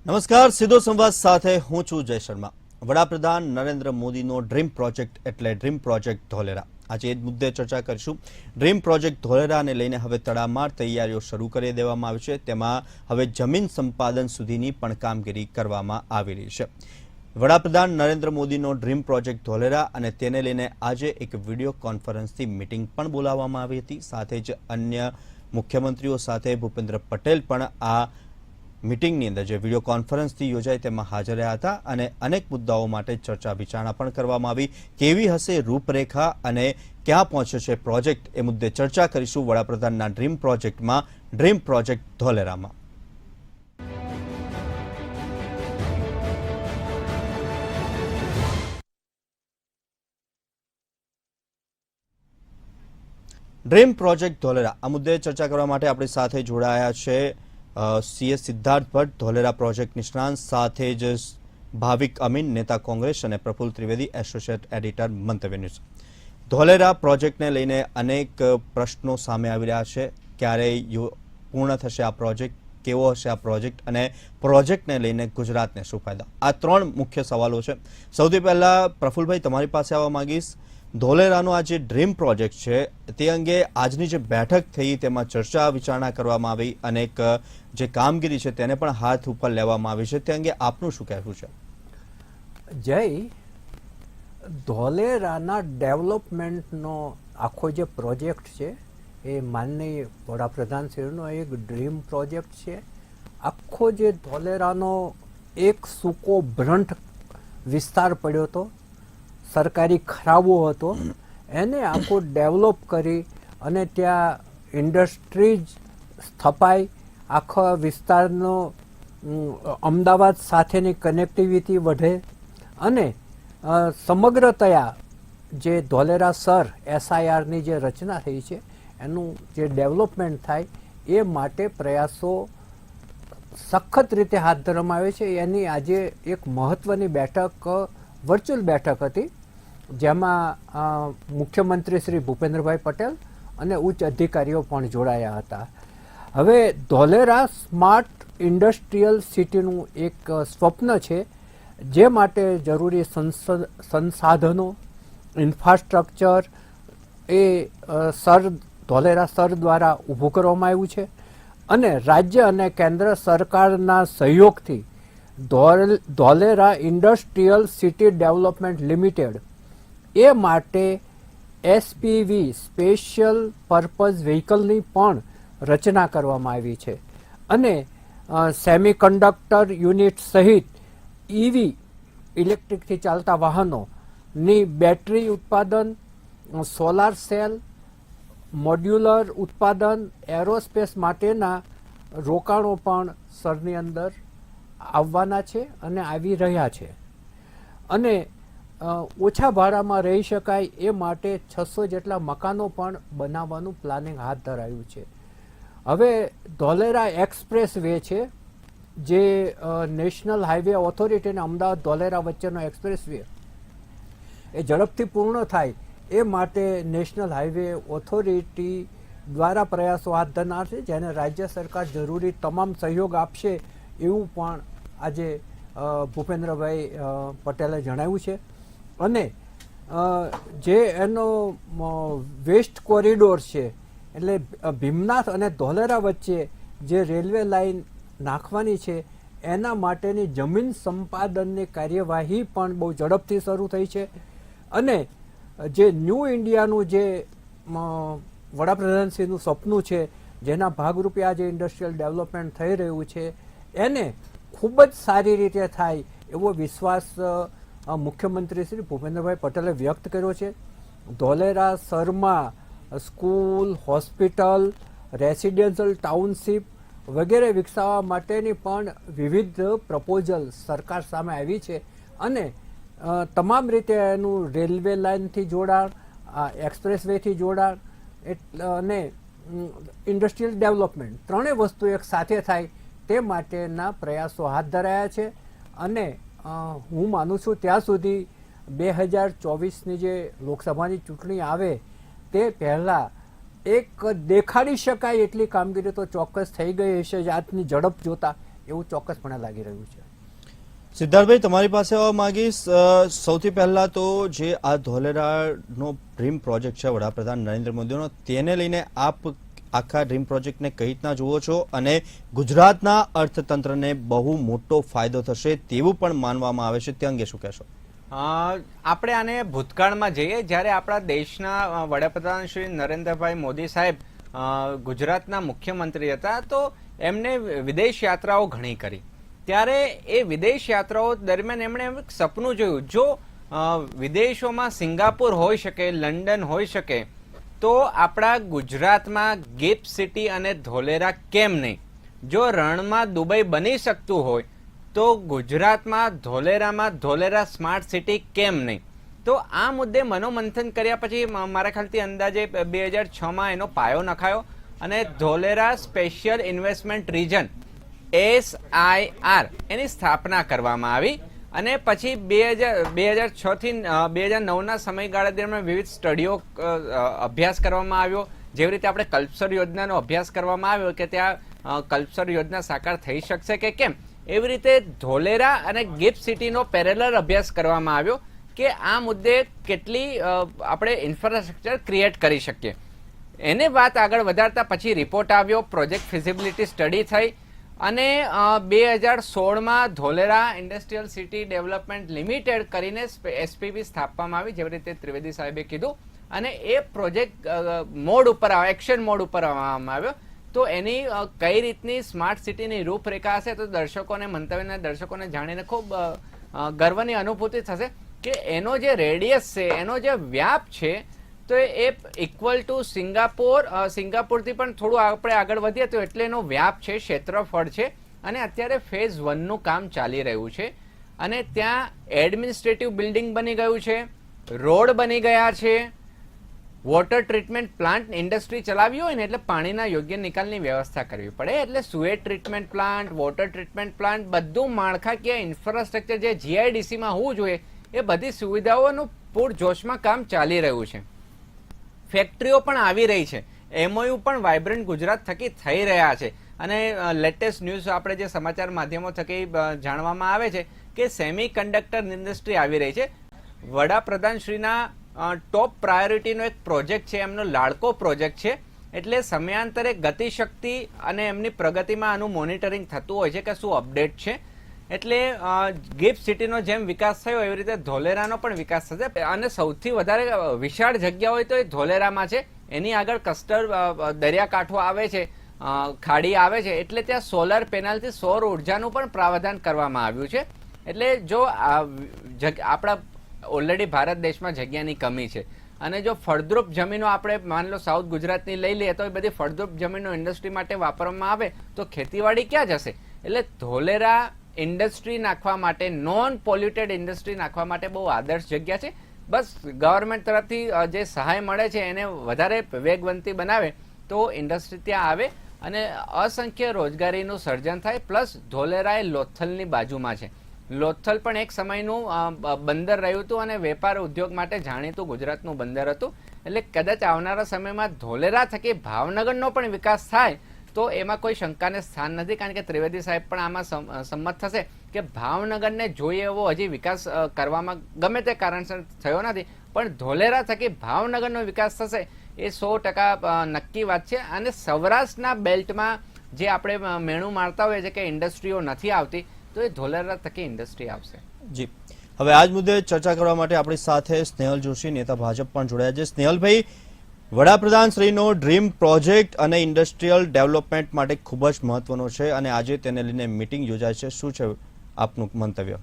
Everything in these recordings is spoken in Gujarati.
નમસ્કાર, સીધો સંવાદ સાથે હું છું જય શર્મા। વડાપ્રધાન નરેન્દ્ર મોદીનો ડ્રીમ પ્રોજેક્ટ એટલે ડ્રીમ પ્રોજેક્ટ ધોલેરા। આજે એ મુદ્દે ચર્ચા કરીશું। ડ્રીમ પ્રોજેક્ટ ધોલેરાને લઈને હવે તડામાર તૈયારીઓ શરૂ કરી દેવામાં આવી છે। તેમાં હવે જમીન સંપાદન સુધીની પણ કામગીરી કરવામાં આવી રહી છે। વડાપ્રધાન નરેન્દ્ર મોદીનો ડ્રીમ પ્રોજેક્ટ ધોલેરા અને તેને લઈને આજે એક વિડીયો કોન્ફરન્સથી મીટિંગ પણ બોલાવવામાં આવી હતી। સાથે જ અન્ય મુખ્યમંત્રીઓ સાથે ભૂપેન્દ્ર પટેલ પણ આ મીટિંગની અંદર જે વિડીયો કોન્ફરન્સથી યોજાઈ તેમાં હાજર રહ્યા હતા અને અનેક મુદ્દાઓ માટે ચર્ચા વિચારણા પણ કરવામાં આવી। કેવી હશે રૂપરેખા અને ક્યાં પહોંચ્યો છે પ્રોજેક્ટ એ મુદ્દે ચર્ચા કરીશું વડાપ્રધાનના ડ્રીમ પ્રોજેક્ટમાં, ડ્રીમ પ્રોજેક્ટ ધોલેરામાં। ડ્રીમ પ્રોજેક્ટ ધોલેરા આ મુદ્દે ચર્ચા કરવા માટે આપણી સાથે જોડાયા છે સીએ સિદ્ધાર્થ ભટ્ટ, ધોલેરા પ્રોજેક્ટ નિષ્ણાંત, સાથે જ ભાવિક અમીન, નેતા કોંગ્રેસ, અને Prafull Trivedi, associate editor Mantavya news. Dholera પ્રોજેક્ટને લઈને અનેક પ્રશ્નો સામે આવી રહ્યા છે। ક્યારે પૂર્ણ થશે આ પ્રોજેક્ટ, કેવો હશે આ પ્રોજેક્ટ અને પ્રોજેક્ટને લઈને ગુજરાતને શું ફાયદા, આ ત્રણ મુખ્ય સવાલો છે। સૌથી પહેલા પ્રફુલ્લભાઈ તમારી પાસે આવવા માંગીશ। ધોલેરાનો આ જે ડ્રીમ પ્રોજેક્ટ છે તે અંગે આજની જે બેઠક થઈ તેમાં ચર્ચા વિચારણા કરવામાં આવી, અનેક જે કામગીરી છે તેને પણ હાથ ઉપર લેવામાં આવી છે, તે અંગે આપનું શું કહેવું છે? જય, ધોલેરાના ડેવલપમેન્ટનો આખો જે પ્રોજેક્ટ છે એ માનનીય વડાપ્રધાનશ્રીનો એક ડ્રીમ પ્રોજેક્ટ છે। આખો જે ધોલેરાનો એક સૂકો ભ્રંટ વિસ્તાર પડ્યો હતો, સરકારી ખરાબો હતો, એને આખો ડેવલપ કરી અને ત્યાં ઇન્ડસ્ટ્રીઝ સ્થપાઈ, આખા વિસ્તારનો અમદાવાદ સાથેની કનેક્ટિવિટી વધે અને સમગ્રતયા જે ધોલેરા સર એસઆઈઆરની જે રચના થઈ છે એનું જે ડેવલપમેન્ટ થાય એ માટે પ્રયાસો સખત રીતે હાથ ધરવામાં આવે છે। એની આજે એક મહત્ત્વની બેઠક, વર્ચ્યુઅલ બેઠક હતી, જેમાં મુખ્યમંત્રી શ્રી ભૂપેન્દ્રભાઈ પટેલ અને ઉચ્ચ અધિકારીઓ પણ જોડાયા હતા। હવે ધોલેરા સ્માર્ટ ઇન્ડસ્ટ્રીયલ સિટીનું એક સ્વપ્ન છે, જે માટે જરૂરી સંસાધનો, ઇન્ફ્રાસ્ટ્રક્ચર એ ધોલેરા સર દ્વારા ઊભું કરવામાં આવ્યું છે અને રાજ્ય અને કેન્દ્ર સરકારના સહયોગથી Dholera industrial city development limited એ માટે એસપીવી સ્પેશિયલ પર્પઝ વ્હીકલની પણ રચના કરવામાં આવી છે અને સેમિકન્ડક્ટર યુનિટ સહિત ઈવી ઇલેક્ટ્રિકથી ચાલતા વાહનોની બેટરી ઉત્પાદન, સોલાર સેલ, મોડ્યુલર ઉત્પાદન, એરોસ્પેસ માટેના રોકાણો પણ સરની અંદર આવવાના છે અને આવી રહ્યા છે અને ઓછા ભાડામાં રહી શકાય એ માટે 600 જેટલા મકાનો પણ બનાવવાનું પ્લાનિંગ હાથ ધરાયું છે। હવે ધોલેરા એક્સપ્રેસ વે છે, જે નેશનલ હાઈવે ઓથોરિટી અને અમદાવાદ ધોલેરા વચ્ચેનો એક્સપ્રેસ વે એ ઝડપથી પૂર્ણ થાય એ માટે નેશનલ હાઈવે ઓથોરિટી દ્વારા પ્રયાસો હાથ ધરનાર છે, જેને રાજ્ય સરકાર જરૂરી તમામ સહયોગ આપશે એવું પણ આજે ભૂપેન્દ્રભાઈ પટેલે જણાવ્યું છે। અને જે એનો વેસ્ટ કોરિડોર છે, એટલે ભીમનાથ અને ધોલેરા વચ્ચે જે રેલવે લાઇન નાખવાની છે એના માટેની જમીન સંપાદનની કાર્યવાહી પણ બહુ ઝડપથી શરૂ થઈ છે અને જે ન્યૂ ઇન્ડિયાનું જે વડાપ્રધાનશ્રીનું સપનું છે, જેના ભાગરૂપે આજે ઇન્ડસ્ટ્રીયલ ડેવલપમેન્ટ થઈ રહ્યું છે, એને ખૂબ જ સારી રીતે થાય એવો વિશ્વાસ મુખ્યમંત્રી શ્રી ભૂપેન્દ્રભાઈ પટેલે વ્યક્ત કર્યો છે। ધોલેરા શરમાં સ્કૂલ, હોસ્પિટલ, રેસિડેન્શિયલ ટાઉનશીપ વગેરે વિકસાવવા માટેની પણ વિવિધ પ્રપોઝલ સરકાર સામે આવી છે અને તમામ રીતે એનું રેલવે લાઇનથી જોડાણ, એક્સપ્રેસ વેથી જોડાણ અને ઇન્ડસ્ટ્રીયલ ડેવલપમેન્ટ ત્રણેય વસ્તુ એક સાથે થાય તે માટેના પ્રયાસો હાથ ધરાયા છે અને હું માનું છું ત્યાં સુધી 2024ની જે લોકસભાની ચૂંટણી આવે તે પહેલાં એક દેખાડી શકાય એટલી કામગીરી તો ચોક્કસ થઈ ગઈ હશે આજની ઝડપ જોતા, એવું ચોક્કસપણે લાગી રહ્યું છે. સિદ્ધાર્થભાઈ, તમારી પાસે આવવા માંગીશ. સૌથી પહેલા તો જે આ ધોલેરાનો ડ્રીમ પ્રોજેક્ટ છે વડાપ્રધાન નરેન્દ્ર મોદીનો, તેને લઈને આપ આખા ડ્રીમ પ્રોજેક્ટને કઈ રીતના જુઓ છો અને ગુજરાતના અર્થતંત્રને બહુ મોટો ફાયદો થશે તેવું પણ માનવામાં આવે છે, તે અંગે શું કહેશો? આપણે આને ભૂતકાળમાં જઈએ, જ્યારે આપણા દેશના વડાપ્રધાન શ્રી નરેન્દ્રભાઈ મોદી સાહેબ ગુજરાતના મુખ્યમંત્રી હતા, તો એમને વિદેશ યાત્રાઓ ઘણી કરી. ત્યારે એ વિદેશ યાત્રાઓ દરમિયાન એમણે એક સપનું જોયું, જો વિદેશોમાં સિંગાપુર હોઈ શકે, લંડન હોઈ શકે, તો આપણા ગુજરાતમાં ગિફ્ટ સિટી અને ધોલેરા કેમ નહીં? જો રણમાં દુબઈ બની શકતું હોય તો ગુજરાતમાં ધોલેરામાં ધોલેરા સ્માર્ટ સિટી કેમ નહીં? તો આ મુદ્દે મનોમંથન કર્યા પછી મારા ખ્યાલથી અંદાજે 2006માં એનો પાયો નખાયો અને Dholera special investment region SIR એની સ્થાપના કરવામાં આવી. અને પછી 2006 થી 2009ના સમયગાળા દરમિયાન વિવિધ સ્ટડીઓ અભ્યાસ કરવામાં આવ્યો. જેવી રીતે આપણે કલ્પસર યોજનાનો અભ્યાસ કરવામાં આવ્યો કે ત્યાં કલ્પસર યોજના સાકાર થઈ શકશે કે કેમ, એવી રીતે ધોલેરા અને ગિફ્ટ સિટીનો પેરેલલ અભ્યાસ કરવામાં આવ્યો કે આ મુદ્દે કેટલી આપણે ઇન્ફ્રાસ્ટ્રક્ચર ક્રિએટ કરી શકીએ. એને વાત આગળ વધારતા પછી રિપોર્ટ આવ્યો, પ્રોજેક્ટ ફિઝિબિલિટી સ્ટડી થઈ અને 2016માં Dholera industrial city development limited કરીને SPV સ્થાપવામાં આવી, જેવી રીતે ત્રિવેદી સાહેબે કીધું. અને એ પ્રોજેક્ટ મોડ ઉપર એક્શન મોડ ઉપર આવવામાં આવ્યો. તો એની કઈ રીતની સ્માર્ટ સિટીની રૂપરેખા હશે તો દર્શકોને, મંતવ્યના દર્શકોને જાણીને ખૂબ ગર્વની અનુભૂતિ થશે કે એનો જે રેડિયસ છે, એનો જે વ્યાપ છે, તો એ ઇક્વલ ટુ સિંગાપુરથી પણ થોડું આપણે આગળ વધીએ તો એટલે એનો વ્યાપ છે, ક્ષેત્રફળ છે. અને અત્યારે ફેઝ 1નું કામ ચાલી રહ્યું છે અને ત્યાં એડમિનિસ્ટ્રેટિવ બિલ્ડિંગ બની ગયું છે, રોડ બની ગયા છે, વોટર ટ્રીટમેન્ટ પ્લાન્ટ. ઇન્ડસ્ટ્રી ચલાવી હોય ને એટલે પાણીના યોગ્ય નિકાલની વ્યવસ્થા કરવી પડે, એટલે sewage treatment plant, water treatment plant, બધું માળખાકીય ઇન્ફ્રાસ્ટ્રક્ચર જે GIDCમાં હોવું જોઈએ એ બધી સુવિધાઓનું પૂરજોશમાં કામ ચાલી રહ્યું છે. ફેક્ટરીઓ પણ આવી રહી છે, MOU પણ વાઇબ્રન્ટ ગુજરાત થકી થઈ રહ્યા છે. અને લેટેસ્ટ ન્યૂઝ આપણે જે સમાચાર માધ્યમો થકી જાણવામાં આવે છે કે સેમી કન્ડક્ટર ઇન્ડસ્ટ્રી આવી રહી છે. વડાપ્રધાન શ્રીના ટોપ પ્રાયોરિટીનો એક પ્રોજેક્ટ છે, એમનો લાડકો પ્રોજેક્ટ છે. એટલે સમયાંતરે ગતિશક્તિ અને એમની પ્રગતિમાં આનું મોનિટરિંગ થતું હોય છે કે શું અપડેટ છે. એટલે ગિફ્ટ સિટીનો જેમ વિકાસ થયો એવી રીતે ધોલેરાનો પણ વિકાસ થશે. અને સૌથી વધારે વિશાળ જગ્યા હોય તો એ ધોલેરામાં છે. એની આગળ કસ્ટર દરિયાકાંઠો આવે છે, ખાડી આવે છે, એટલે ત્યાં સોલર પેનલથી સૌર ઉર્જાનું પણ પ્રાવધાન કરવામાં આવ્યું છે. એટલે જો આપણા ઓલરેડી ભારત દેશમાં જગ્યાની કમી છે અને જો ફળદ્રુપ જમીનો આપણે માની લો સાઉથ ગુજરાતની લઈ લઈએ તો એ બધી ફળદ્રુપ જમીનો ઇન્ડસ્ટ્રી માટે વાપરવામાં આવે તો ખેતીવાડી ક્યાં જશે? એટલે ધોલેરા ઇન્ડસ્ટ્રી નાખવા માટે, નોન પોલ્યુટેડ ઇન્ડસ્ટ્રી નાખવા માટે બહુ આદર્શ જગ્યા છે. બસ ગવર્મેન્ટ તરફથી જે સહાય મળે છે એને વધારે વેગવંતી બનાવે તો ઇન્ડસ્ટ્રી ત્યાં આવે અને અસંખ્ય રોજગારીનું સર્જન થાય. પ્લસ ધોલેરા એ લોથલની બાજુમાં છે. લોથલ પણ એક સમયનું બંદર રહ્યું હતું અને વેપાર ઉદ્યોગ માટે જાણીતું ગુજરાતનું બંદર હતું. એટલે કદાચ આવનારા સમયમાં ધોલેરા થકી ભાવનગરનો પણ વિકાસ થાય તો એમાં કોઈ શંકાને સ્થાન નથી, કારણ કે ત્રિવેદી સાહેબ પણ આમાં સંમત થશે કે ભાવનગરને જોઈએ એવો હજી વિકાસ કરવામાં ગમે તે કારણસર થયો નથી, પણ ધોલેરા થકી ભાવનગરનો વિકાસ થશે એ 100% નક્કી વાત છે. અને સૌરાષ્ટ્રના બેલ્ટમાં જે આપણે મેણું મારતા હોઈએ છીએ કે ઇન્ડસ્ટ્રીઓ નથી આવતી, તો એ ધોલેરા થકી ઇન્ડસ્ટ્રી આવશે. જી, હવે આજ મુદ્દે ચર્ચા કરવા માટે આપણી સાથે સ્નેહલ જોશી, નેતા ભાજપ પણ જોડાયા છે. સ્નેહલભાઈ, વડાપ્રધાન શ્રીનો ડ્રીમ પ્રોજેક્ટ અને ઇન્ડસ્ટ્રીયલ ડેવલપમેન્ટ માટે ખૂબ જ મહત્વનો છે અને આજે તેને લઈને મીટિંગ યોજાય છે. શું છે આપનું મંતવ્ય?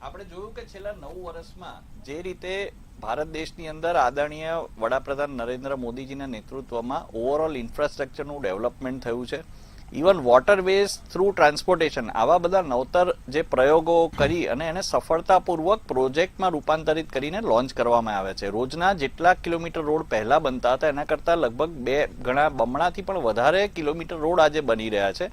આપણે જોયું કે છેલ્લા 9 વર્ષમાં જે રીતે ભારત દેશની અંદર આદરણીય વડાપ્રધાન નરેન્દ્ર મોદીજીના નેતૃત્વમાં ઓવરઓલ ઇન્ફ્રાસ્ટ્રક્ચરનું ડેવલપમેન્ટ થયું છે. ઇવન વોટરવેઝ થ્રુ ટ્રાન્સપોર્ટેશન, આવા બધા નવતર જે પ્રયોગો કરી અને એને સફળતાપૂર્વક પ્રોજેક્ટમાં રૂપાંતરિત કરીને લોન્ચ કરવામાં આવે છે. રોજના જેટલા કિલોમીટર રોડ પહેલા બનતા હતા એના કરતાં લગભગ 2 ગણા બમણાથી પણ વધારે કિલોમીટર રોડ આજે બની રહ્યા છે.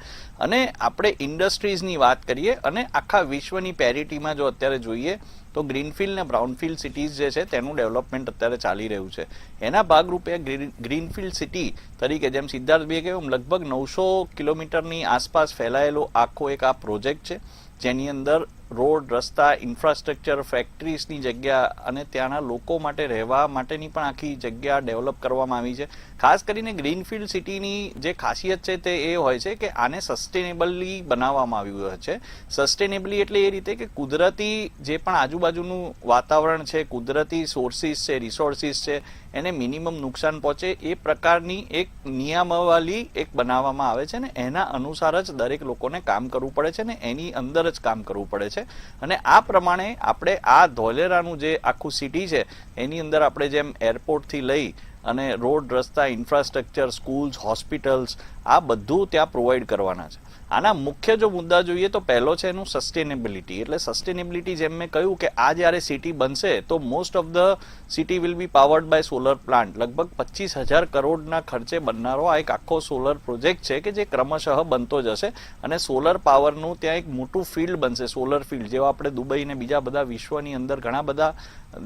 અને આપણે ઇન્ડસ્ટ્રીઝની વાત કરીએ અને આખા વિશ્વની પેરિટીમાં જો અત્યારે જોઈએ તો ગ્રીનફિલ્ડ ને બ્રાઉનફિલ્ડ સિટીઝ જે છે તેનું ડેવલપમેન્ટ અત્યારે ચાલી રહ્યું છે. એના ભાગરૂપે ગ્રીનફિલ્ડ સિટી તરીકે જેમ સિદ્ધાર્થભાઈએ કહ્યું લગભગ 900 કિલોમીટરની આસપાસ ફેલાયેલો આખો એક આ પ્રોજેક્ટ છે, જેની અંદર રોડ, રસ્તા, ઇન્ફ્રાસ્ટ્રક્ચર, ફેક્ટરીઝની જગ્યા અને ત્યાંના લોકો માટે રહેવા માટેની પણ આખી જગ્યા ડેવલપ કરવામાં આવી છે. ખાસ કરીને ગ્રીનફિલ્ડ સિટીની જે ખાસિયત છે તે એ હોય છે કે આને સસ્ટેનેબલી બનાવવામાં આવ્યું છે. સસ્ટેનેબલી એટલે એ રીતે કે કુદરતી જે પણ આજુબાજુનું વાતાવરણ છે, કુદરતી સોર્સિસ છે, રિસોર્સિસ છે, એને મિનિમમ નુકસાન પહોંચે એ પ્રકારની એક નિયમાવલી એક બનાવવામાં આવે છે ને એના અનુસાર જ દરેક લોકોને કામ કરવું પડે છે ને એની અંદર જ કામ કરવું પડે છે. અને આ પ્રમાણે આપણે આ ધોલેરાનું જે આખું સિટી છે એની અંદર આપણે જેમ એરપોર્ટથી લઈ અને રોડ, રસ્તા, ઇન્ફ્રાસ્ટ્રક્ચર, સ્કૂલ્સ, હોસ્પિટલ્સ આ બધું ત્યાં પ્રોવાઈડ કરવાના છે. આના મુખ્ય જો મુદ્દા જોઈએ તો પહેલો છે એનું સસ્ટેનેબિલિટી. એટલે સસ્ટેનેબિલિટી જેમ મેં કહ્યું કે આ જ્યારે સિટી બનશે તો most of the city will be powered by solar plant. લગભગ 25,000 કરોડના ખર્ચે બનનારો આ એક આખો સોલર પ્રોજેક્ટ છે કે જે ક્રમશઃ બનતો જશે અને સોલર પાવરનું ત્યાં એક મોટું ફિલ્ડ બનશે, સોલર ફિલ્ડ જેવા આપણે દુબઈ ને બીજા બધા વિશ્વની અંદર ઘણા બધા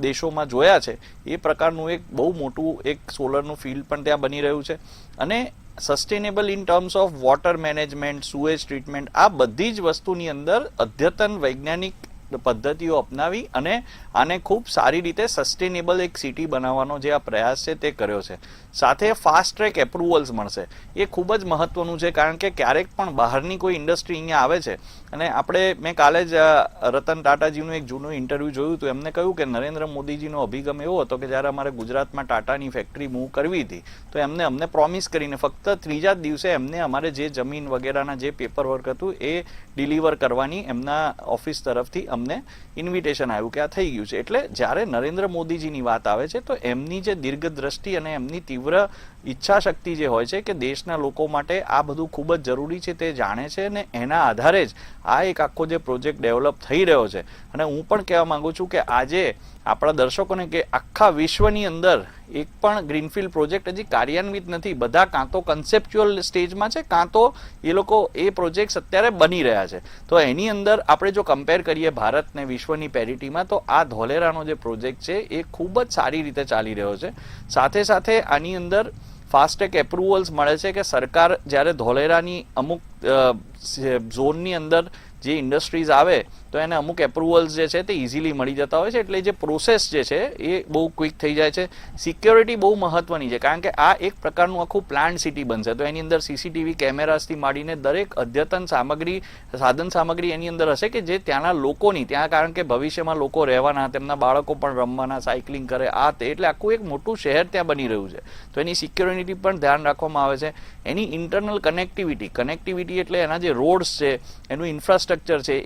દેશોમાં જોયા છે એ પ્રકારનું એક બહુ મોટું એક સોલરનું ફિલ્ડ પણ ત્યાં બની રહ્યું છે. અને sustainable in terms of water management, sewage treatment આ બધી જ વસ્તુની અંદર અદ્યતન વૈજ્ઞાનિક પદ્ધતિઓ અપનાવી અને આને ખૂબ સારી રીતે સસ્ટેનેબલ એક સિટી બનાવવાનો જે આ પ્રયાસ છે તે કર્યો છે. સાથે ફાસ્ટ ટ્રેક એપ્રુવલ્સ મળશે એ ખૂબ જ મહત્વનું છે, કારણ કે ક્યારેક પણ બહારની કોઈ ઇન્ડસ્ટ્રી અહીંયા આવે છે અને મેં કાલે જ રતન ટાટાજીનું એક જૂનું ઇન્ટરવ્યૂ જોયું હતું. એમને કહ્યું કે નરેન્દ્ર મોદીજીનો અભિગમ એવો હતો કે જ્યારે અમારે ગુજરાતમાં ટાટાની ફેક્ટરી મૂવ કરવી હતી તો અમને પ્રોમિસ કરીને ફક્ત 3જા દિવસે એમને અમારે જે જમીન વગેરેના જે પેપર વર્ક હતું એ ડિલિવર કરવાની એમના ઓફિસ તરફથી અમને ઇન્વિટેશન આવ્યું કે આ થઈ ગયું છે. એટલે જ્યારે નરેન્દ્ર મોદીજીની વાત આવે છે તો એમની જે દીર્ઘ દ્રષ્ટિ અને એમની તીવ્ર ઈચ્છા શક્તિ જે હોય છે કે દેશના લોકો માટે આ બધું ખૂબ જ જરૂરી છે તે જાણે છે અને એના આધારે જ આ એક આખો જે પ્રોજેક્ટ ડેવલપ થઈ રહ્યો છે. અને હું પણ કહેવા માંગુ છું કે આજે આપણા દર્શકોને કે આખા વિશ્વની અંદર એક પણ ગ્રીનફિલ્ડ પ્રોજેક્ટ હજી કાર્યાન્વિત નથી. બધા કાં તો કન્સેપ્ચ્યુઅલ સ્ટેજમાં છે કાં તો એ લોકો એ પ્રોજેક્ટ્સ અત્યારે બની રહ્યા છે. તો એની અંદર આપણે જો કમ્પેર કરીએ ભારતને વિશ્વની પેરિટીમાં તો આ ધોલેરાનો જે પ્રોજેક્ટ છે એ ખૂબ જ સારી રીતે ચાલી રહ્યો છે. સાથે સાથે આની અંદર ફાસ્ટેગ એપ્રુવલ્સ મળે છે કે સરકાર જ્યારે ધોલેરાની અમુક ઝોનની અંદર જે ઇન્ડસ્ટ્રીઝ આવે તો એને અમુક એપ્રુવલ્સ જે છે તે ઇઝીલી મળી જતા હોય છે. એટલે જે પ્રોસેસ જે છે એ બહુ ક્વિક થઈ જાય છે. સિક્યોરિટી બહુ મહત્વની છે, કારણ કે આ એક પ્રકારનું આખું પ્લાન્ટ સિટી બનશે તો એની અંદર સીસીટીવી કેમેરાસથી માંડીને દરેક અદ્યતન સાધન સામગ્રી એની અંદર હશે કે જે ત્યાંના લોકોની કારણ કે ભવિષ્યમાં લોકો રહેવાના, તેમના બાળકો પણ રમવાના, સાયકલિંગ કરે એટલે આખું એક મોટું શહેર ત્યાં બની રહ્યું છે. તો એની સિક્યોરિટી પણ ધ્યાન રાખવામાં આવે છે. એની ઇન્ટરનલ કનેક્ટિવિટી એટલે એના જે રોડ્સ છે, એનું ઇન્ફ્રાસ્ટ્રક્ચર છે,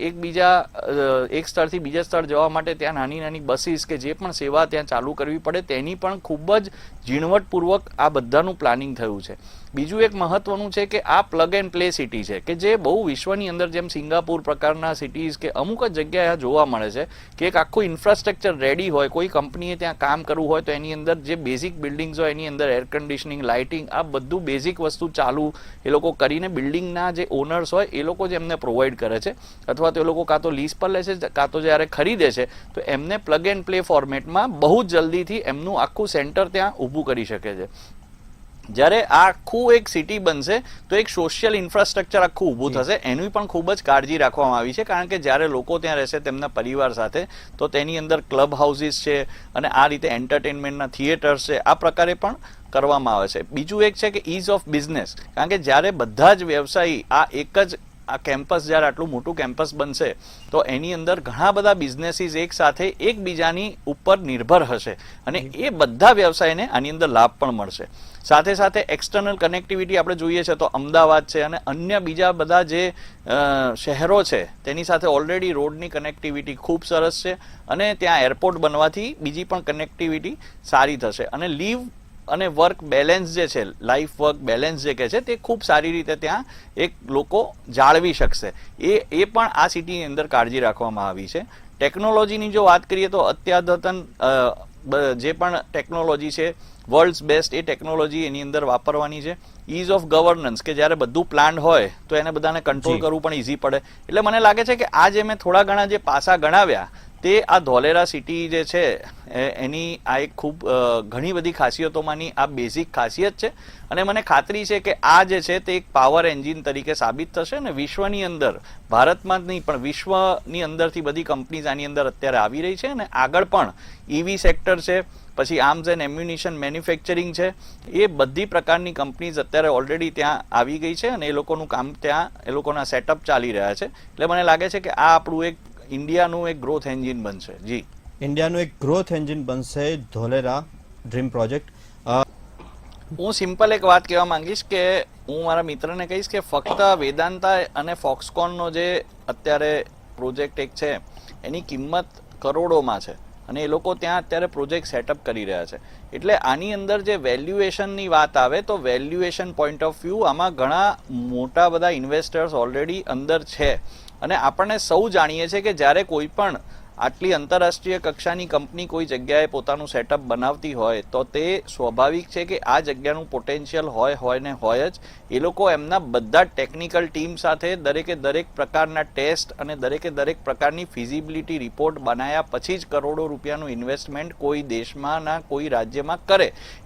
એક સ્થળથી બીજા સ્થળ જવા માટે ત્યાં નાની નાની બસીસ કે જે પણ સેવા ત્યાં ચાલુ કરવી પડે તેની પણ ખૂબ જ ઝીણવટપૂર્વક આ બધાનું પ્લાનિંગ થયું છે. બીજું એક મહત્વનું છે કે આ પ્લગ એન્ડ પ્લે સિટી છે કે જે બહુ વિશ્વની અંદર જેમ સિંગાપુર પ્રકારના સિટીઝ કે અમુક જ જગ્યાએ જોવા મળે છે કે એક આખું ઇન્ફ્રાસ્ટ્રક્ચર રેડી હોય, કોઈ કંપનીએ ત્યાં કામ કરવું હોય તો એની અંદર જે બેઝિક બિલ્ડિંગ્સ હોય એની અંદર એર કન્ડિશનિંગ, લાઇટિંગ આ બધું બેઝિક વસ્તુ ચાલુ એ લોકો કરીને બિલ્ડિંગના જે ઓનર્સ હોય એ લોકો જ એમને પ્રોવાઈડ કરે છે અથવા તો એ લોકો કાં તો લીઝ પર લે છે કાં તો જ્યારે ખરીદે છે તો એમને પ્લગ એન્ડ પ્લે ફોર્મેટમાં બહુ જલ્દીથી એમનું આખું સેન્ટર ત્યાં ઊભું કરી શકે છે. જ્યારે આ આખું એક સિટી બનશે તો એક સોશિયલ ઇન્ફ્રાસ્ટ્રક્ચર આખું ઊભું થશે. એની પણ ખૂબ જ કાળજી રાખવામાં આવી છે, કારણ કે જ્યારે લોકો ત્યાં રહેશે તેમના પરિવાર સાથે તો તેની અંદર ક્લબ હાઉસીસ છે અને આ રીતે એન્ટરટેનમેન્ટના થિયેટર્સ છે, આ પ્રકારે પણ કરવામાં આવે છે. બીજું એક છે કે ઇઝ ઓફ બિઝનેસ, કારણ કે જ્યારે બધા જ વ્યવસાયી આ કેમ્પસ જ્યારે આટલું મોટું કેમ્પસ બનશે તો એની અંદર ઘણા બધા બિઝનેસીસ એક સાથે એકબીજાની ઉપર નિર્ભર હશે અને એ બધા વ્યવસાયને આની અંદર લાભ પણ મળશે. સાથે સાથે એક્સટર્નલ કનેક્ટિવિટી આપણે જોઈએ છે તો અમદાવાદ છે અને અન્ય બીજા બધા જે શહેરો છે તેની સાથે ઓલરેડી રોડની કનેક્ટિવિટી ખૂબ સરસ છે અને ત્યાં એરપોર્ટ બનવાથી બીજી પણ કનેક્ટિવિટી સારી થશે અને લીવ અને વર્ક બેલેન્સ જે છે, લાઈફ વર્ક બેલેન્સ જે કહે છે તે ખૂબ સારી રીતે ત્યાં એક લોકો જાળવી શકશે. એ પણ આ સિટીની અંદર કાળજી રાખવામાં આવી છે. ટેકનોલોજીની જો વાત કરીએ તો અત્યાધતન જે પણ ટેકનોલોજી છે વર્લ્ડ્સ બેસ્ટ એ ટેકનોલોજી એની અંદર વાપરવાની છે. ઇઝ ઓફ ગવર્નન્સ કે જ્યારે બધું પ્લાન હોય તો એને બધાને કંટ્રોલ કરવું પણ ઇઝી પડે. એટલે મને લાગે છે કે આ જે મેં થોડા ઘણા જે પાસા ગણાવ્યા તે આ ધોલેરા સિટી જે છે એની આ એક ખૂબ ઘણી બધી ખાસિયતોમાંની આ બેઝિક ખાસિયત છે. અને મને ખાતરી છે કે આ જે છે તે એક પાવર એન્જિન તરીકે સાબિત થશે ને વિશ્વની અંદર, ભારતમાં જ નહીં પણ વિશ્વની અંદરથી બધી કંપનીઝ આની અંદર અત્યારે આવી રહી છે ને આગળ પણ ઈવી સેક્ટર છે, પછી આર્મ્સ એન્ડ એમ્યુનિશન મેન્યુફેક્ચરિંગ છે, એ બધી પ્રકારની કંપનીઝ અત્યારે ઓલરેડી ત્યાં આવી ગઈ છે અને એ લોકોનું કામ ત્યાં એ લોકોના સેટઅપ ચાલી રહ્યા છે. એટલે મને લાગે છે કે આ આપણું એક ઇન્ડિયાનું એક ગ્રોથ એન્જિન બનશે. જી, ઇન્ડિયાનું એક ગ્રોથ એન્જિન બનશે ધોલેરા ડ્રીમ પ્રોજેક્ટ. હું સિમ્પલ એક વાત કહેવા માંગીશ કે હું મારા મિત્રને કહીશ કે ફક્ત વેદાંતા અને ફોક્સકોનનો જે અત્યારે પ્રોજેક્ટ એક છે એની કિંમત કરોડોમાં છે અને એ લોકો ત્યાં અત્યારે પ્રોજેક્ટ સેટઅપ કરી રહ્યા છે. એટલે આની અંદર જે વેલ્યુએશનની વાત આવે તો વેલ્યુએશન પોઈન્ટ ઓફ વ્યૂ આમાં ઘણા મોટા બધા ઇન્વેસ્ટર્સ ઓલરેડી અંદર છે અને આપણને સૌ જાણીએ છીએ કે જ્યારે કોઈ પણ આટલી આંતરરાષ્ટ્રીય કક્ષાની કંપની કોઈ જગ્યાએ પોતાનું સેટઅપ બનાવતી હોય તો તે સ્વાભાવિક છે કે આ જગ્યાનું પોટેન્શિયલ હોય ને હોય જ. એ લોકો એમના બધા ટેકનિકલ ટીમ સાથે દરેક પ્રકારના ટેસ્ટ અને દરેક પ્રકારની ફિઝિબિલિટી રિપોર્ટ બનાવ્યા પછી જ કરોડો રૂપિયાનું ઇન્વેસ્ટમેન્ટ કોઈ દેશમાં ના કોઈ રાજ્યમાં કરે.